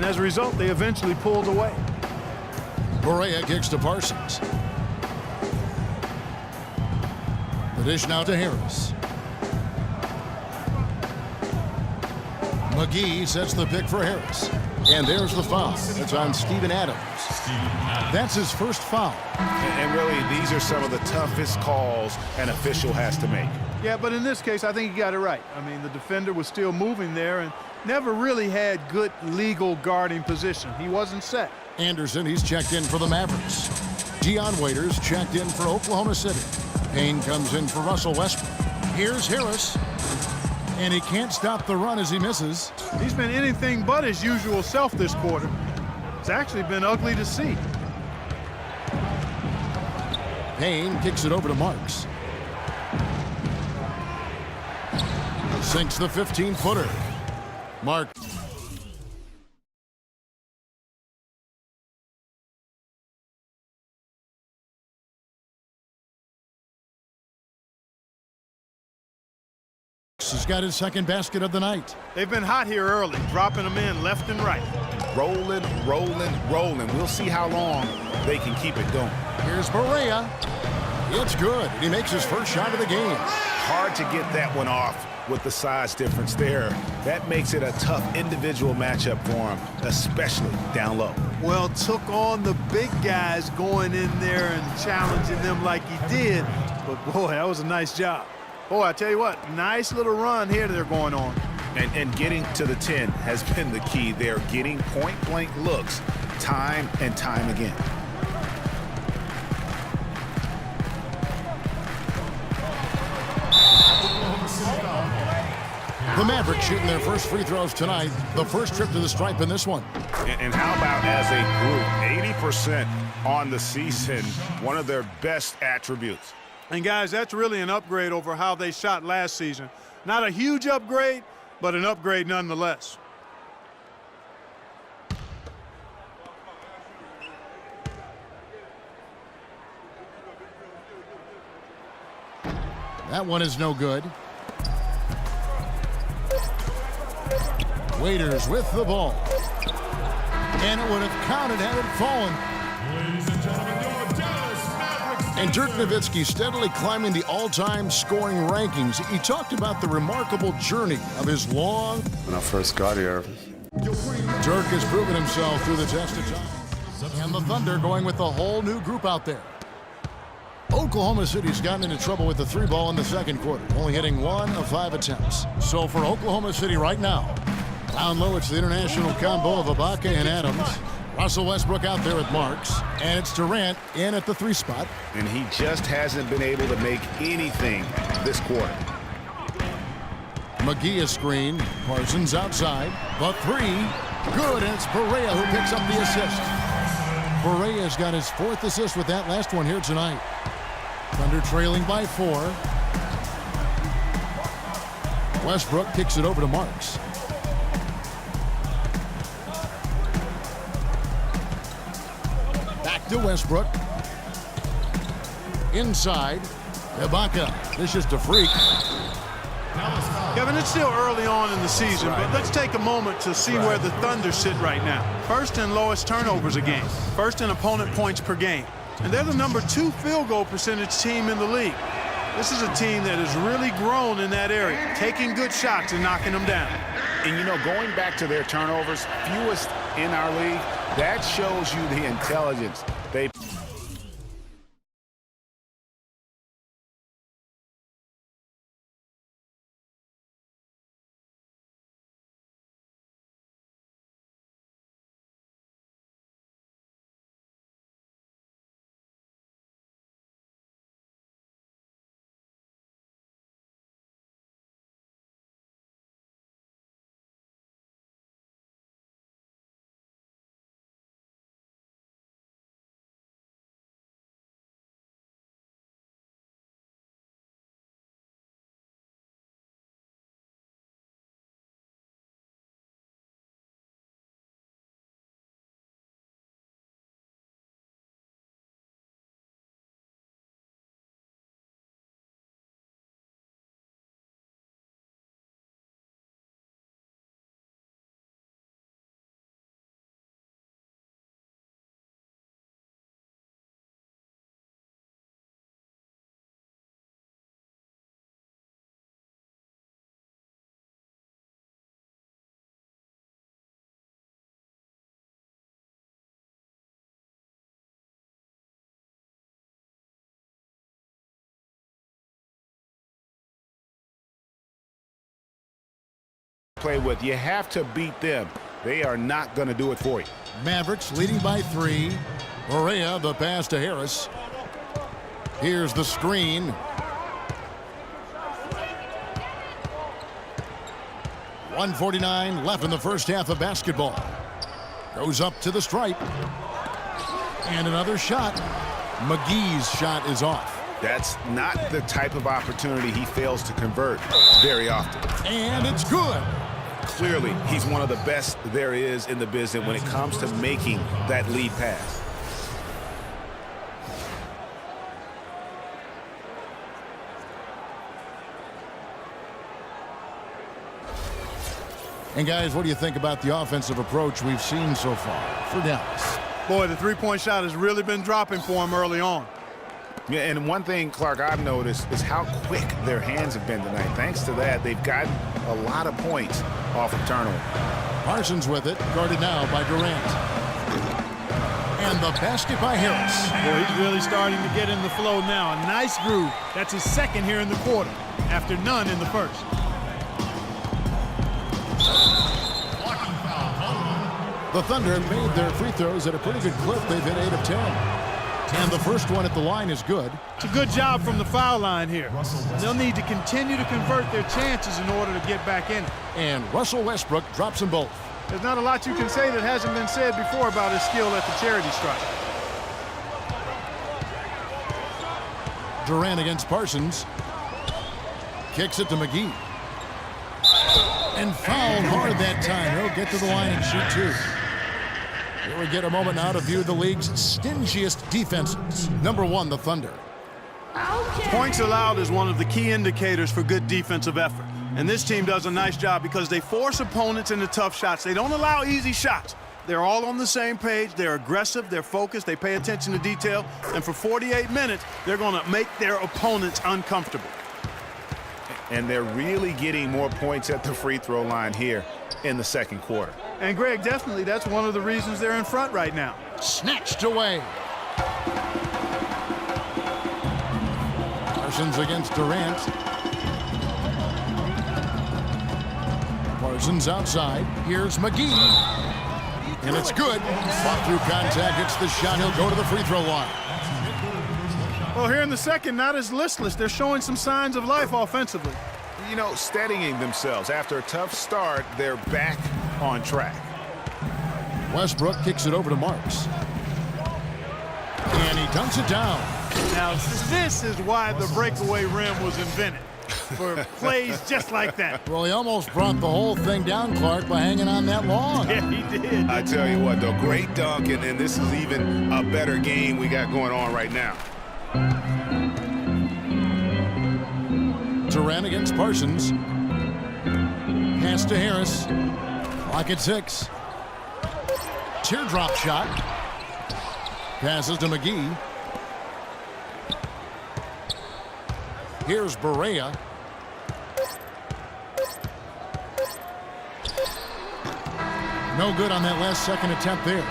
and as a result, they eventually pulled away. Correa kicks to Parsons. The dish now to Harris. McGee sets the pick for Harris. And there's the foul. It's on Steven Adams. That's his first foul. And really, these are some of the toughest calls an official has to make. Yeah, but in this case, I think he got it right. I mean, the defender was still moving there and never really had good legal guarding position. He wasn't set. Anderson, he's checked in for the Mavericks. Dion Waiters checked in for Oklahoma City. Payne comes in for Russell Westbrook. Here's Harris. And he can't stop the run as he misses. He's been anything but his usual self this quarter. It's actually been ugly to see. Payne kicks it over to Marks. Sinks the 15-footer. Marks. Has got his second basket of the night. They've been hot here early, dropping them in left and right. Rolling, rolling, rolling. We'll see how long they can keep it going. Here's Correa. It's good. He makes his first shot of the game. Hard to get that one off with the size difference there. That makes it a tough individual matchup for him, especially down low. Well, took on the big guys going in there and challenging them like he did. But, boy, that was a nice job. Boy, I tell you what, nice little run here they're going on. And getting to the 10 has been the key. They're getting point-blank looks time and time again. The Mavericks shooting their first free throws tonight. The first trip to the stripe in this one. And how about as a group, 80% on the season, one of their best attributes. And, guys, that's really an upgrade over how they shot last season. Not a huge upgrade, but an upgrade nonetheless. That one is no good. Waiters with the ball. And it would have counted had it fallen. Ladies and gentlemen, your Dallas Mavericks. And Dirk Nowitzki steadily climbing the all-time scoring rankings. He talked about the remarkable journey of his long... When I first got here. Dirk has proven himself through the test of time. And the Thunder going with a whole new group out there. Oklahoma City's gotten into trouble with the three ball in the second quarter, only hitting 1 of 5 attempts. So for Oklahoma City right now, down low, it's the international combo of Ibaka and Adams. Russell Westbrook out there with Marks. And it's Durant in at the 3 spot. And he just hasn't been able to make anything this quarter. McGee is screened. Parsons outside. The 3. Good, and it's Correa who picks up the assist. Correa's got his 4th assist with that last one here tonight. Thunder trailing by 4. Westbrook kicks it over to Marks. Back to Westbrook. Inside. Ibaka. This is to Freak. Kevin, it's still early on in the season, but let's take a moment to see where the Thunder sit right now. First in lowest turnovers a game. First in opponent points per game. And they're the number 2 field goal percentage team in the league. This is a team that has really grown in that area, taking good shots and knocking them down. And, you know, going back to their turnovers, fewest in our league, that shows you the intelligence they play with. You have to beat them. They are not going to do it for you. Mavericks leading by 3. Barea, the pass to Harris. Here's the screen. 1:49 left in the first half of basketball. Goes up to the stripe. And another shot. McGee's shot is off. That's not the type of opportunity he fails to convert very often. And it's good. Clearly, he's one of the best there is in the business when it comes to making that lead pass. And guys, what do you think about the offensive approach we've seen so far for Dallas? Boy, the three-point shot has really been dropping for him early on. Yeah, and one thing, Clark, I've noticed is how quick their hands have been tonight. Thanks to that, they've gotten a lot of points off of turnover. Parsons with it, guarded now by Durant. And the basket by Harris. Boy, he's really starting to get in the flow now. A nice groove. That's his second here in the quarter, after none in the first. The Thunder made their free throws at a pretty good clip. They've hit 8 of 10. And the first one at the line is good. It's a good job from the foul line here. They'll need to continue to convert their chances in order to get back in it. And Russell Westbrook drops them both. There's not a lot you can say that hasn't been said before about his skill at the charity stripe. Durant against Parsons. Kicks it to McGee. And fouled hard that time. He'll get to the line and shoot 2. Here we get a moment now to view the league's stingiest defenses. Number 1, the Thunder. Points allowed is one of the key indicators for good defensive effort. And this team does a nice job because they force opponents into tough shots. They don't allow easy shots. They're all on the same page. They're aggressive. They're focused. They pay attention to detail. And for 48 minutes, they're going to make their opponents uncomfortable. And they're really getting more points at the free throw line here in the second quarter. And, Greg, definitely that's one of the reasons they're in front right now. Snatched away. Parsons against Durant. Parsons outside. Here's McGee. And it's good. Fought through contact. Hits the shot. He'll go to the free throw line. Well, here in the second, not as listless. They're showing some signs of life offensively. You know, steadying themselves. After a tough start, they're back on track. Westbrook kicks it over to Marks. And he dunks it down. Now, this is why the breakaway rim was invented. For plays just like that. Well, he almost brought the whole thing down, Clark, by hanging on that long. Yeah, he did. I tell you what, though, great dunk, and this is even a better game we got going on right now. Durant against Parsons. Pass to Harris. Clock at 6. Teardrop shot. Passes to McGee. Here's Barea. No good on that last second attempt there.